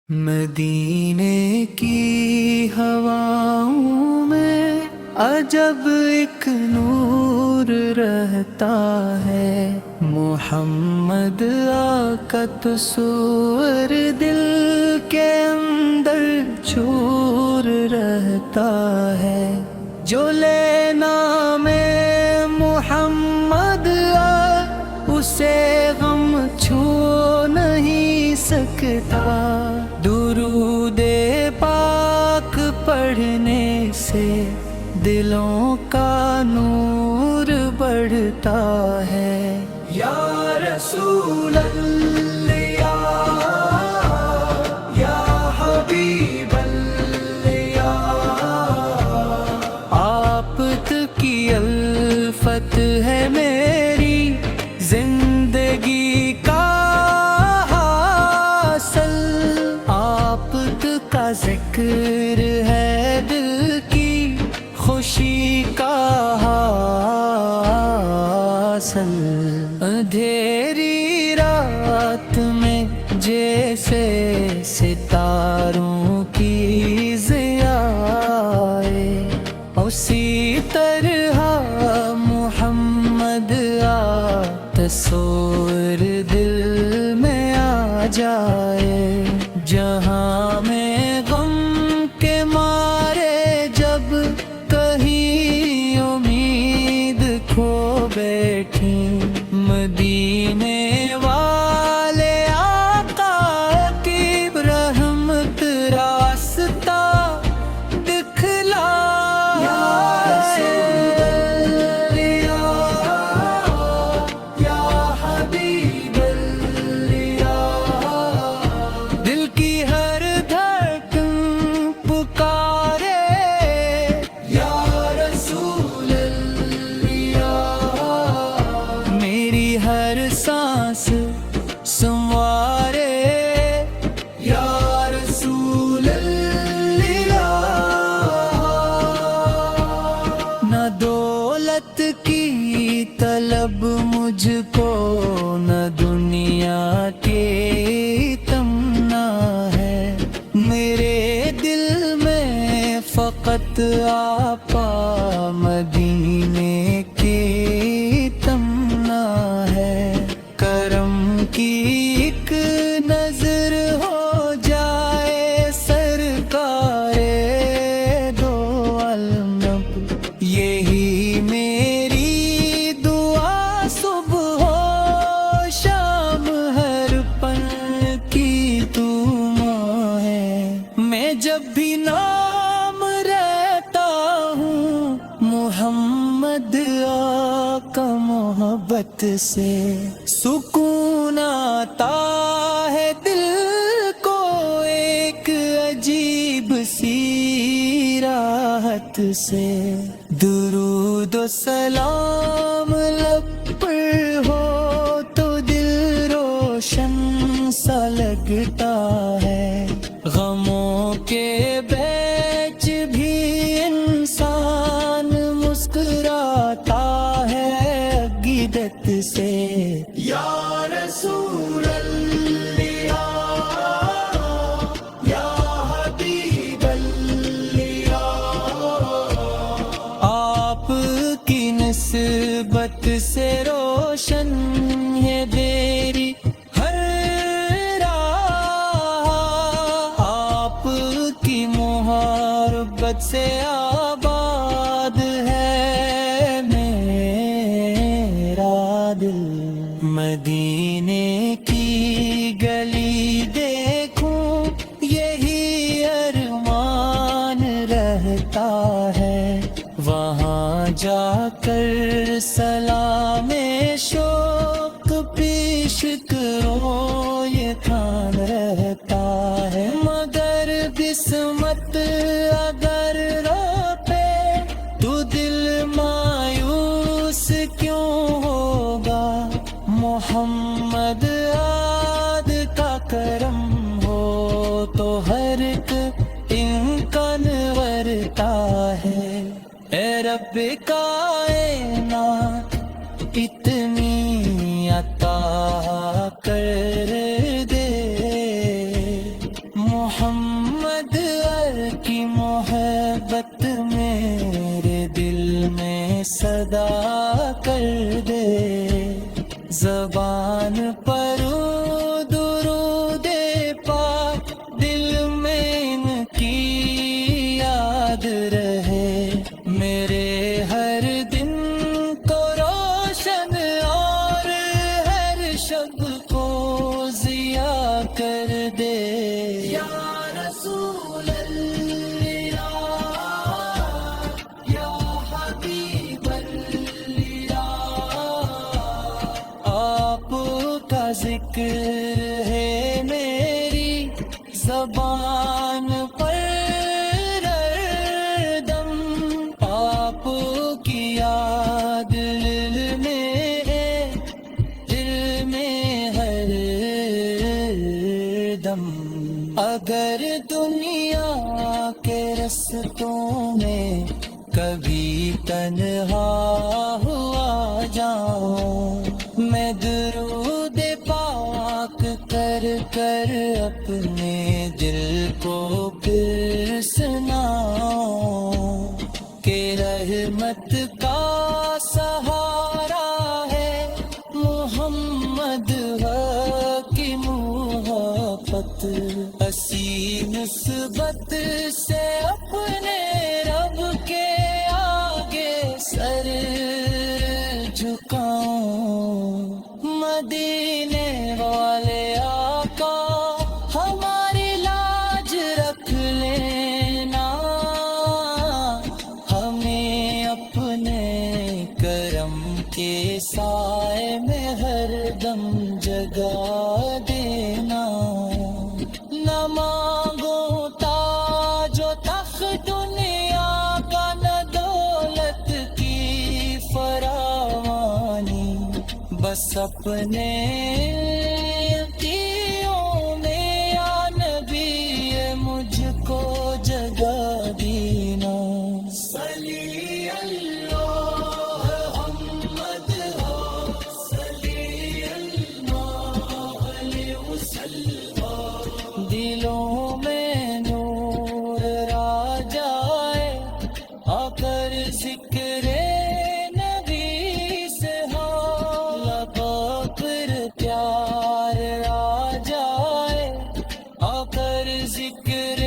مدینے کی ہواؤں میں عجب ایک نور رہتا ہے، محمد آقا تصور دل کے اندر چور رہتا ہے۔ جو لینا میں محمد اسے غم چھو نہیں سکتا، درود پاک پڑھنے سے دلوں کا نور بڑھتا ہے۔ یا رسول اللہ، یا حبیب اللہ، آپ کی الفت ہے میری زندگی کا حاصل، آپ کا ذکر ہے دل کی خوشی کا حاصل۔ اندھیری رات میں جیسے ستاروں کی ضیا آئے، اسی طرح محمد تصور دل میں آ جائے۔ جہاں میں غم کے مارے جب کہیں امید کھو بیٹھی، مدینے والے آقا کی رحمت راستہ دکھلا۔ ہر سانس سنوارے یا رسول اللہ، نہ دولت کی طلب مجھ کو، نہ دنیا کی تمنا ہے، میرے دل میں فقط آپا مدینے کی تمنا ہے۔ کرم کی ایک نظر ہو جائے سرکار دو عالم، یہی میری دعا صبح ہو شام، ہر پل کی تم ہے۔ میں جب بھی نام رہتا ہوں محمد آقا، محبت سے سکون آتا ہے دل کو، ایک عجیب سی راحت سے۔ درود و سلام لب پر ہو تو دل روشن سا لگتا ہے، غموں کے بیچ بھی انسان مسکراتا ہے عقیدت سے۔ یا رسول اللہ، یا حبیب اللہ، آپ کی نسبت سے روشن ہے میری ہر راہ، آپ کی محبت سے آباد ہے میرا دل۔ مدینے کی گلی دیکھوں یہی ارمان رہتا ہے، وہاں جا کر سلام شوق پیش کرو یہ تھان رہتا ہے، مگر قسمت اگر رو پے تو دل مایوس کیوں ہوگا، محمد عاد کا کرم ہو تو ہر ایک امکان ورتا ہے۔ اے رب کائنات اتنی عطا کر دے، محمد کی محبت میرے دل میں صدا کر دے، زبان پر درود پاک دل میں ان کی یاد رہے، میرے ہر دن کو روشن اور ہر شب کو ضیاء کر دے۔ یا رسول اللہ، یا حبیب اللہ، آپ کا ذکر ہے میری زبان پر ہر دم، آپ کی یاد دل میں ہے، دل میں ہر دم۔ اگر دنیا کے رستوں میں کبھی تنہا ہوا جاؤں، میں درود پاک کر کر اپنے دل کو پھر سناؤں کہ رحمت کا سہارا ہے محمد کی محبت، اسی نسبت سے اپنے رب کے آگے سر جھکاؤں۔ مدینے والے آقا ہماری لاج رکھ لینا، ہمیں اپنے کرم کے سائے میں ہر دم جگا دینا۔ نہ مانگو تاج و تخت دنیا کا، نہ دولت کی فراوانی، بس اپنے عطیوں میں یا نبی مجھ کو جگہ دینا۔ صلی اللہ محمد ہو، صلی اللہ علیہ وسلم، دلوں میں نور آ جائے، آ کر ذکر نبی سے ہو، لبوں پر پیار آ جائے، آ کر ذکر